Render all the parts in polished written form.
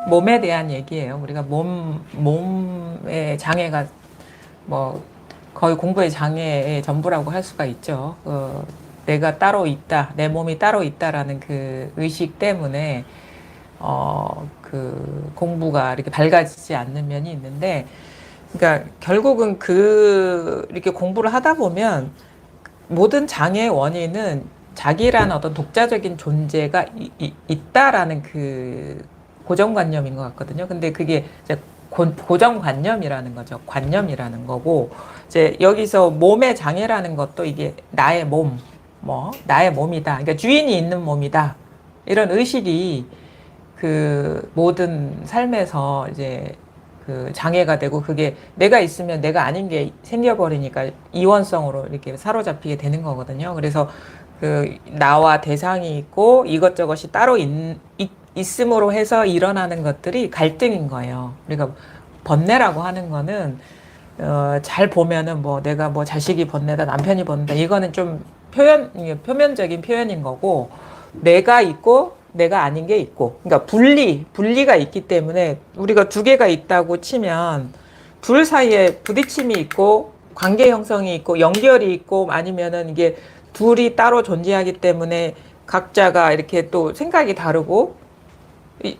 몸에 대한 얘기예요. 우리가 몸의 장애가 뭐 거의 공부의 장애의 전부라고 할 수가 있죠. 내가 따로 있다, 내 몸이 따로 있다라는 그 의식 때문에 그 공부가 이렇게 밝아지지 않는 면이 있는데, 그러니까 결국은 이렇게 공부를 하다 보면 모든 장애의 원인은 자기라는 어떤 독자적인 존재가 있다라는 그 고정관념인 것 같거든요. 근데 그게 이제 고정관념이라는 거죠. 관념이라는 거고, 이제 여기서 몸의 장애라는 것도 이게 나의 몸, 나의 몸이다. 그러니까 주인이 있는 몸이다. 이런 의식이 그 모든 삶에서 이제 그 장애가 되고, 그게 내가 있으면 내가 아닌 게 생겨버리니까 이원성으로 이렇게 사로잡히게 되는 거거든요. 그래서 그 나와 대상이 있고 이것저것이 따로 있음으로 해서 일어나는 것들이 갈등인 거예요. 우리가 번뇌라고 하는 거는 잘 보면은 뭐 내가 뭐 자식이 번뇌다, 남편이 번뇌다, 이거는 좀 표면적인 표현인 거고, 내가 있고 내가 아닌 게 있고, 그러니까 분리가 있기 때문에 우리가 두 개가 있다고 치면 둘 사이에 부딪힘이 있고 관계 형성이 있고 연결이 있고, 아니면은 이게 둘이 따로 존재하기 때문에 각자가 이렇게 또 생각이 다르고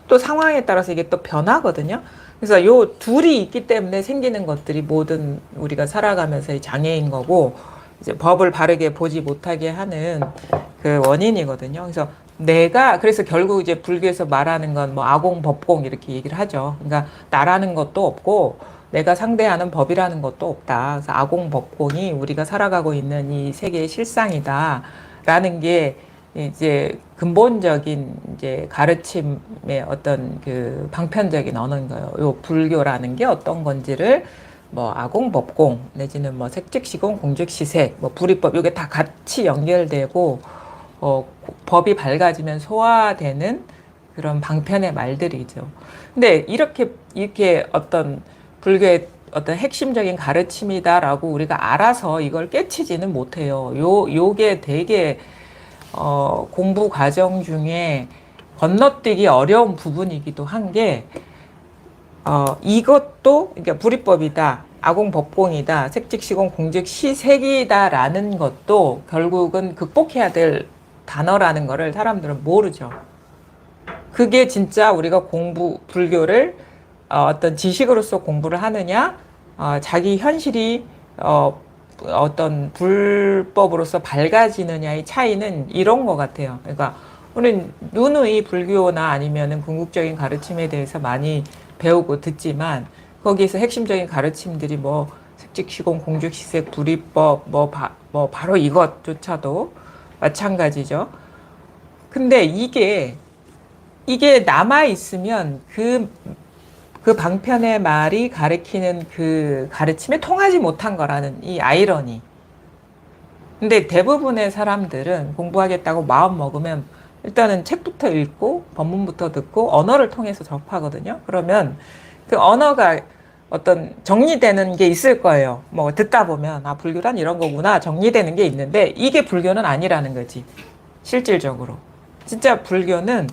또 상황에 따라서 이게 또 변하거든요. 그래서 요 둘이 있기 때문에 생기는 것들이 모든 우리가 살아가면서의 장애인 거고, 이제 법을 바르게 보지 못하게 하는 그 원인이거든요. 그래서 결국 이제 불교에서 말하는 건 뭐 아공, 법공 이렇게 얘기를 하죠. 그러니까 나라는 것도 없고 내가 상대하는 법이라는 것도 없다. 그래서 아공, 법공이 우리가 살아가고 있는 이 세계의 실상이다라는 게 이제 근본적인 이제 가르침의 어떤 그 방편적인 언어인 거예요. 요 불교라는 게 어떤 건지를 뭐 아공, 법공 내지는 뭐 색즉시공, 공즉시색, 뭐 불이법, 이게 다 같이 연결되고 법이 밝아지면 소화되는 그런 방편의 말들이죠. 근데 이렇게 어떤 불교의 어떤 핵심적인 가르침이다라고 우리가 알아서 이걸 깨치지는 못해요. 요게 되게 공부 과정 중에 건너뛰기 어려운 부분이기도 한 게, 이것도, 그러니까 불이법이다, 아공법공이다, 색즉시공, 공즉시색이다라는 것도 결국은 극복해야 될 단어라는 거를 사람들은 모르죠. 그게 진짜 우리가 불교를 어떤 지식으로서 공부를 하느냐, 자기 현실이 어떤 불법으로서 밝아지느냐의 차이는 이런 것 같아요. 그러니까 우리는 누누이 불교나 아니면은 궁극적인 가르침에 대해서 많이 배우고 듣지만, 거기에서 핵심적인 가르침들이 뭐 색즉시공, 공즉시색, 불이법, 바로 이것조차도 마찬가지죠. 근데 이게 남아있으면 그 방편의 말이 가리키는 그 가르침에 통하지 못한 거라는 이 아이러니. 근데 대부분의 사람들은 공부하겠다고 마음 먹으면 일단은 책부터 읽고 법문부터 듣고 언어를 통해서 접하거든요. 그러면 그 언어가 어떤 정리되는 게 있을 거예요. 뭐 듣다 보면 불교란 이런 거구나, 정리되는 게 있는데, 이게 불교는 아니라는 거지. 실질적으로 진짜 불교는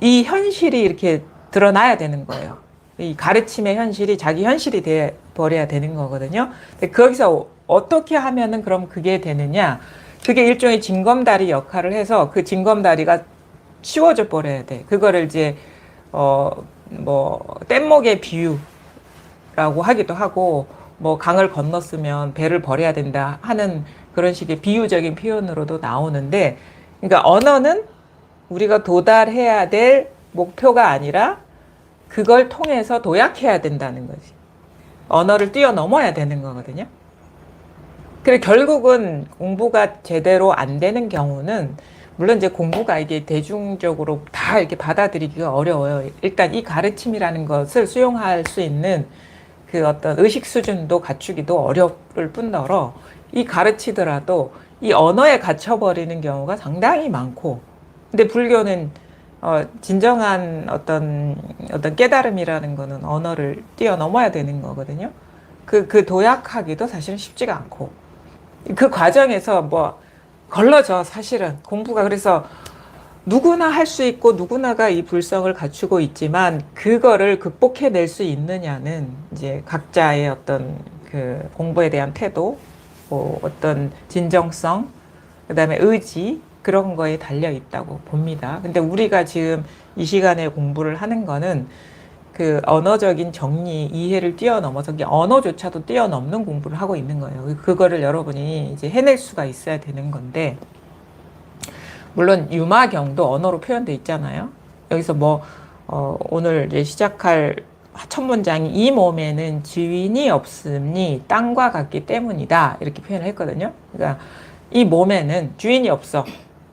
이 현실이 이렇게 드러나야 되는 거예요. 이 가르침의 현실이 자기 현실이 돼 버려야 되는 거거든요. 근데 거기서 어떻게 하면은 그럼 그게 되느냐? 그게 일종의 징검다리 역할을 해서 그 징검다리가 치워져 버려야 돼. 그거를 이제 뗏목의 비유라고 하기도 하고, 뭐 강을 건넜으면 배를 버려야 된다 하는 그런 식의 비유적인 표현으로도 나오는데, 그러니까 언어는 우리가 도달해야 될 목표가 아니라 그걸 통해서 도약해야 된다는 거지. 언어를 뛰어넘어야 되는 거거든요. 그래, 결국은 공부가 제대로 안 되는 경우는, 물론 이제 공부가 이게 대중적으로 다 이렇게 받아들이기가 어려워요. 일단 이 가르침이라는 것을 수용할 수 있는 그 어떤 의식 수준도 갖추기도 어려울 뿐더러, 이 가르치더라도 이 언어에 갇혀버리는 경우가 상당히 많고, 근데 불교는 진정한 어떤 깨달음이라는 거는 언어를 뛰어넘어야 되는 거거든요. 그 도약하기도 사실은 쉽지가 않고, 그 과정에서 뭐 걸러져, 사실은 공부가. 그래서 누구나 할 수 있고 누구나가 이 불성을 갖추고 있지만 그거를 극복해낼 수 있느냐는 이제 각자의 어떤 그 공부에 대한 태도, 뭐 어떤 진정성, 그다음에 의지 그런 거에 달려 있다고 봅니다. 근데 우리가 지금 이 시간에 공부를 하는 거는 그 언어적인 정리, 이해를 뛰어넘어서 언어조차도 뛰어넘는 공부를 하고 있는 거예요. 그거를 여러분이 이제 해낼 수가 있어야 되는 건데, 물론 유마경도 언어로 표현돼 있잖아요. 여기서 뭐 오늘 이제 시작할 첫 문장이 이 몸에는 주인이 없음니 땅과 같기 때문이다 이렇게 표현을 했거든요. 그러니까 이 몸에는 주인이 없어,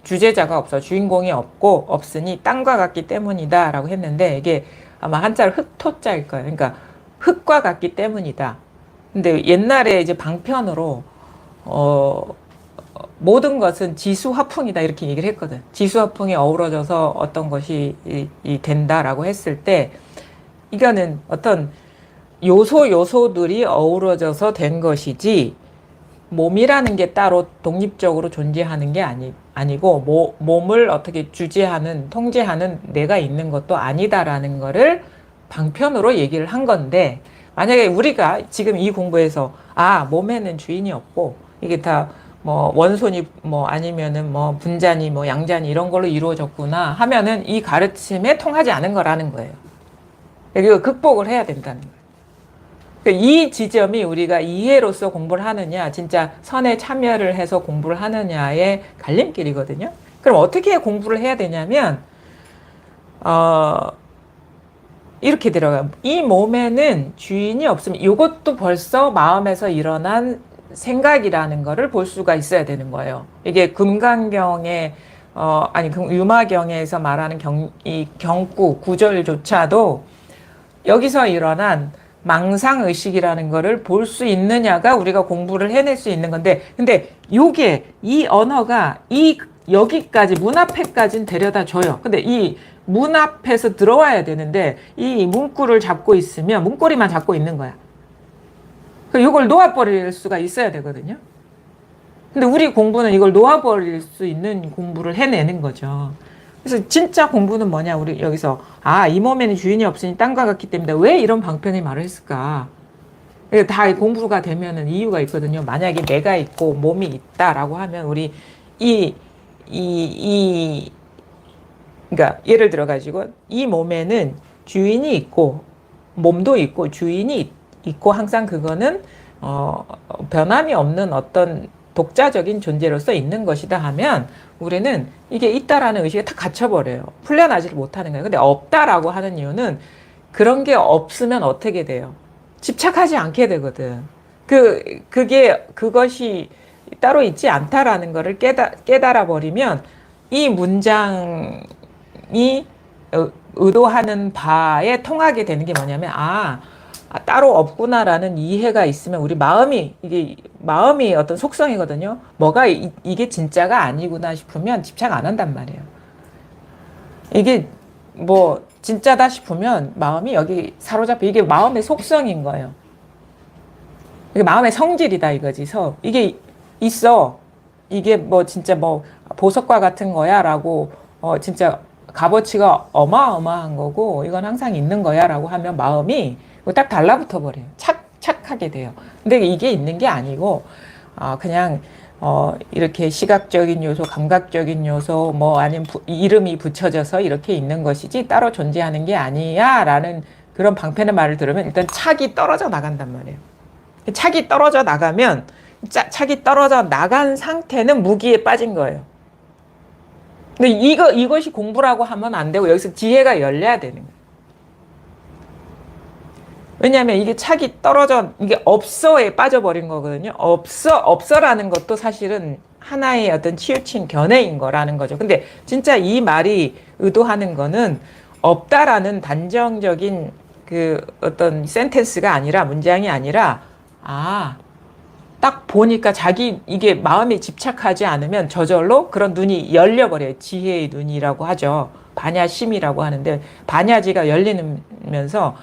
주제자가 없어, 주인공이 없고 없으니 땅과 같기 때문이다 라고 했는데, 이게 아마 한자로 흙토자일 거예요. 그러니까 흙과 같기 때문이다. 근데 옛날에 이제 방편으로 모든 것은 지수화풍이다 이렇게 얘기를 했거든. 지수화풍이 어우러져서 어떤 것이 된다라고 했을 때, 이거는 어떤 요소들이 어우러져서 된 것이지 몸이라는 게 따로 독립적으로 존재하는 게 아니고 몸을 어떻게 주재하는, 통제하는 내가 있는 것도 아니다라는 거를 방편으로 얘기를 한 건데, 만약에 우리가 지금 이 공부에서 몸에는 주인이 없고 이게 다 뭐 원손이 뭐 아니면은 뭐 분자니 뭐 양자니 이런 걸로 이루어졌구나 하면은 이 가르침에 통하지 않은 거라는 거예요. 이거 극복을 해야 된다는 거예요. 그러니까 이 지점이 우리가 이해로서 공부를 하느냐, 진짜 선에 참여를 해서 공부를 하느냐의 갈림길이거든요. 그럼 어떻게 공부를 해야 되냐면, 이렇게 들어가요. 이 몸에는 주인이 없으면, 이것도 벌써 마음에서 일어난 생각이라는 거를 볼 수가 있어야 되는 거예요. 이게 금강경에, 유마경에서 말하는 이 경구, 구절조차도 여기서 일어난 망상의식이라는 거를 볼 수 있느냐가 우리가 공부를 해낼 수 있는 건데, 근데 이 언어가 여기까지, 문 앞에까지는 데려다 줘요. 근데 이 문 앞에서 들어와야 되는데, 이 문구를 잡고 있으면 문고리만 잡고 있는 거야. 이걸 놓아버릴 수가 있어야 되거든요. 근데 우리 공부는 이걸 놓아버릴 수 있는 공부를 해내는 거죠. 그래서 진짜 공부는 뭐냐, 우리 여기서 이 몸에는 주인이 없으니 땅과 같기 때문에 왜 이런 방편의 말을 했을까? 다 공부가 되면은 이유가 있거든요. 만약에 내가 있고 몸이 있다라고 하면 우리 그러니까 예를 들어 가지고 이 몸에는 주인이 있고 몸도 있고 주인이 있고 항상 그거는 변함이 없는 어떤 독자적인 존재로서 있는 것이다 하면 우리는 이게 있다라는 의식에 다 갇혀버려요. 풀려나지를 못하는 거예요. 근데 없다라고 하는 이유는 그런 게 없으면 어떻게 돼요? 집착하지 않게 되거든. 그것이 따로 있지 않다라는 거를 깨달아 버리면 이 문장이 의도하는 바에 통하게 되는 게 뭐냐면, 따로 없구나라는 이해가 있으면 우리 이게 마음이 어떤 속성이거든요. 이게 진짜가 아니구나 싶으면 집착 안 한단 말이에요. 이게 뭐 진짜다 싶으면 마음이 여기 사로잡혀, 이게 마음의 속성인 거예요. 이게 마음의 성질이다 이거지. 이게 있어. 이게 뭐 진짜 뭐 보석과 같은 거야 라고 진짜 값어치가 어마어마한 거고 이건 항상 있는 거야 라고 하면 마음이 딱 달라붙어 버려요. 착하게 돼요. 근데 이게 있는 게 아니고 그냥 이렇게 시각적인 요소, 감각적인 요소, 뭐 아니면 이름이 붙여져서 이렇게 있는 것이지 따로 존재하는 게 아니야 라는 그런 방편의 말을 들으면 일단 착이 떨어져 나간단 말이에요. 착이 떨어져 나가면, 착이 떨어져 나간 상태는 무기에 빠진 거예요. 근데 이것이 공부라고 하면 안 되고 여기서 지혜가 열려야 되는 거예요. 왜냐하면 이게 착이 이게 없어에 빠져버린 거거든요. 없어라는 것도 사실은 하나의 어떤 치우친 견해인 거라는 거죠. 근데 진짜 이 말이 의도하는 거는 없다라는 단정적인 그 어떤 센텐스가 아니라, 문장이 아니라, 딱 보니까 이게 마음에 집착하지 않으면 저절로 그런 눈이 열려버려요. 지혜의 눈이라고 하죠. 반야심이라고 하는데, 반야지가 열리면서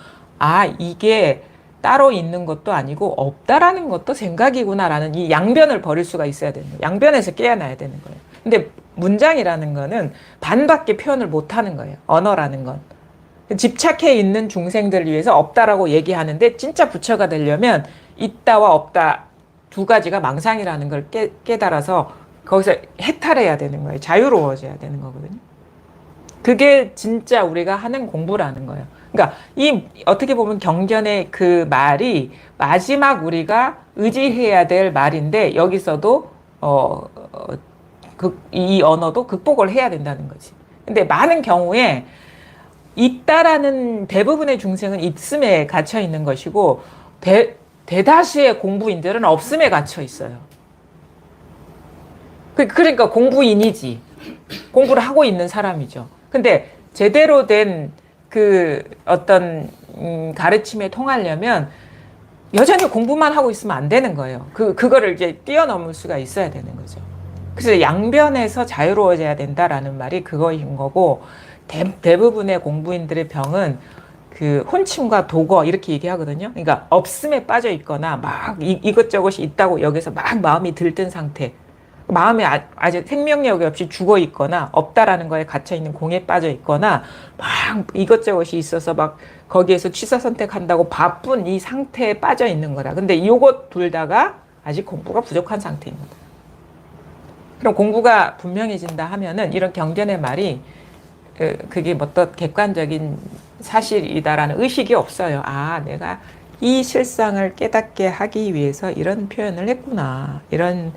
이게 따로 있는 것도 아니고 없다라는 것도 생각이구나라는 이 양변을 버릴 수가 있어야 되는 거예요. 양변에서 깨어나야 되는 거예요. 근데 문장이라는 거는 반밖에 표현을 못 하는 거예요. 언어라는 건. 집착해 있는 중생들을 위해서 없다라고 얘기하는데 진짜 부처가 되려면 있다와 없다 두 가지가 망상이라는 걸 깨달아서 거기서 해탈해야 되는 거예요. 자유로워져야 되는 거거든요. 그게 진짜 우리가 하는 공부라는 거예요. 그러니까 이 어떻게 보면 경전의 그 말이 마지막 우리가 의지해야 될 말인데 여기서도 이 언어도 극복을 해야 된다는 거지. 근데 많은 경우에 있다라는 대부분의 중생은 있음에 갇혀 있는 것이고 대다수의 공부인들은 없음에 갇혀 있어요. 그러니까 공부인이지. 공부를 하고 있는 사람이죠. 근데 제대로 된 그 어떤 가르침에 통하려면 여전히 공부만 하고 있으면 안 되는 거예요. 그거를 이제 뛰어넘을 수가 있어야 되는 거죠. 그래서 양변에서 자유로워져야 된다라는 말이 그거인 거고, 대부분의 공부인들의 병은 그 혼침과 도거 이렇게 얘기하거든요. 그러니까 없음에 빠져 있거나 막 이것저것이 있다고 여기서 막 마음이 들뜬 상태. 마음에 아주 생명력이 없이 죽어 있거나 없다라는 거에 갇혀 있는 공에 빠져 있거나 막 이것저것이 있어서 막 거기에서 취사 선택한다고 바쁜 이 상태에 빠져 있는 거다. 근데 요것 둘 다가 아직 공부가 부족한 상태입니다. 그럼 공부가 분명해진다 하면은 이런 경전의 말이 그게 뭐 어떤 객관적인 사실이다라는 의식이 없어요. 아, 내가 이 실상을 깨닫게 하기 위해서 이런 표현을 했구나. 이런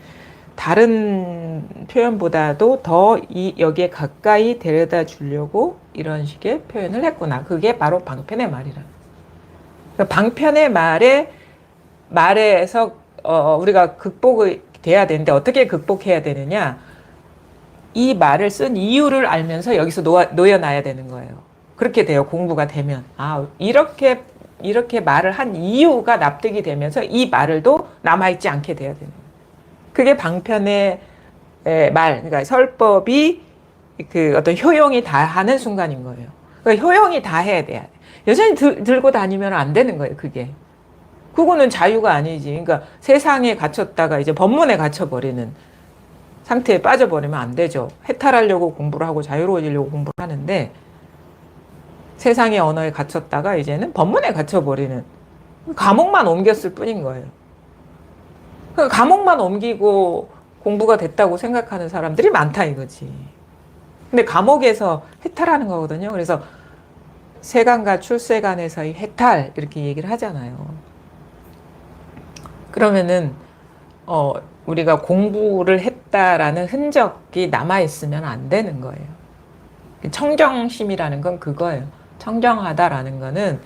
다른 표현보다도 더 여기에 가까이 데려다 주려고 이런 식의 표현을 했구나. 그게 바로 방편의 말이라. 방편의 말에서 우리가 극복이 돼야 되는데 어떻게 극복해야 되느냐? 이 말을 쓴 이유를 알면서 여기서 놓여놔야 되는 거예요. 그렇게 돼요. 공부가 되면. 아, 이렇게 말을 한 이유가 납득이 되면서 이 말을도 남아있지 않게 돼야 되는 거예요. 그게 방편의 말, 그러니까 설법이 그 어떤 효용이 다하는 순간인 거예요. 그러니까 효용이 다해야 돼요. 여전히 들고 다니면 안 되는 거예요, 그게. 그거는 자유가 아니지. 그러니까 세상에 갇혔다가 이제 법문에 갇혀버리는 상태에 빠져버리면 안 되죠. 해탈하려고 공부를 하고 자유로워지려고 공부를 하는데 세상의 언어에 갇혔다가 이제는 법문에 갇혀버리는 감옥만 옮겼을 뿐인 거예요. 그러니까 감옥만 옮기고 공부가 됐다고 생각하는 사람들이 많다 이거지. 근데 감옥에서 해탈하는 거거든요. 그래서 세간과 출세간에서의 해탈 이렇게 얘기를 하잖아요. 그러면은 우리가 공부를 했다라는 흔적이 남아있으면 안 되는 거예요. 청정심이라는 건 그거예요. 청정하다라는 거는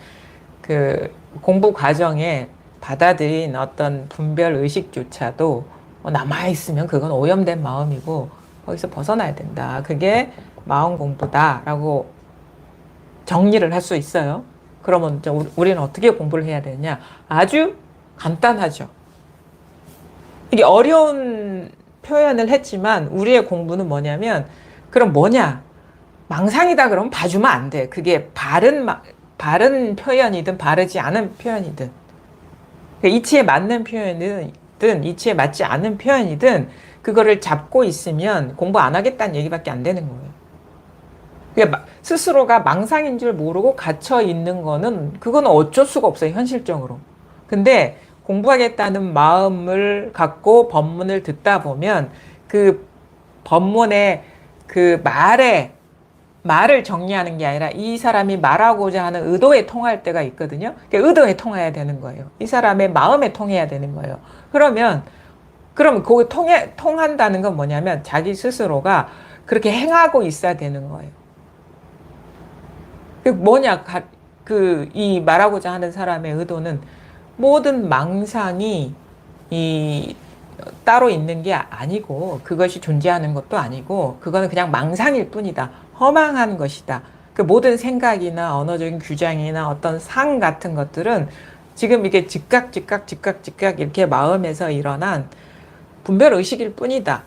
그 공부 과정에 받아들인 어떤 분별 의식조차도 남아있으면 그건 오염된 마음이고 거기서 벗어나야 된다. 그게 마음 공부다라고 정리를 할 수 있어요. 그러면 우리는 어떻게 공부를 해야 되냐? 아주 간단하죠. 이게 어려운 표현을 했지만 우리의 공부는 뭐냐면 그럼 뭐냐? 망상이다 그러면 봐주면 안 돼. 그게 바른 표현이든 바르지 않은 표현이든 이치에 맞는 표현이든 이치에 맞지 않은 표현이든 그거를 잡고 있으면 공부 안 하겠다는 얘기밖에 안 되는 거예요. 그러니까 스스로가 망상인 줄 모르고 갇혀 있는 거는 그거는 어쩔 수가 없어요, 현실적으로. 근데 공부하겠다는 마음을 갖고 법문을 듣다 보면 그 법문의 그 말을 정리하는 게 아니라 이 사람이 말하고자 하는 의도에 통할 때가 있거든요. 그러니까 의도에 통해야 되는 거예요. 이 사람의 마음에 통해야 되는 거예요. 그럼 거기 통한다는 건 뭐냐면 자기 스스로가 그렇게 행하고 있어야 되는 거예요. 그 뭐냐, 이 말하고자 하는 사람의 의도는 모든 망상이 따로 있는 게 아니고 그것이 존재하는 것도 아니고 그거는 그냥 망상일 뿐이다. 허망한 것이다. 그 모든 생각이나 언어적인 규정이나 어떤 상 같은 것들은 지금 이게 즉각 이렇게 마음에서 일어난 분별 의식일 뿐이다.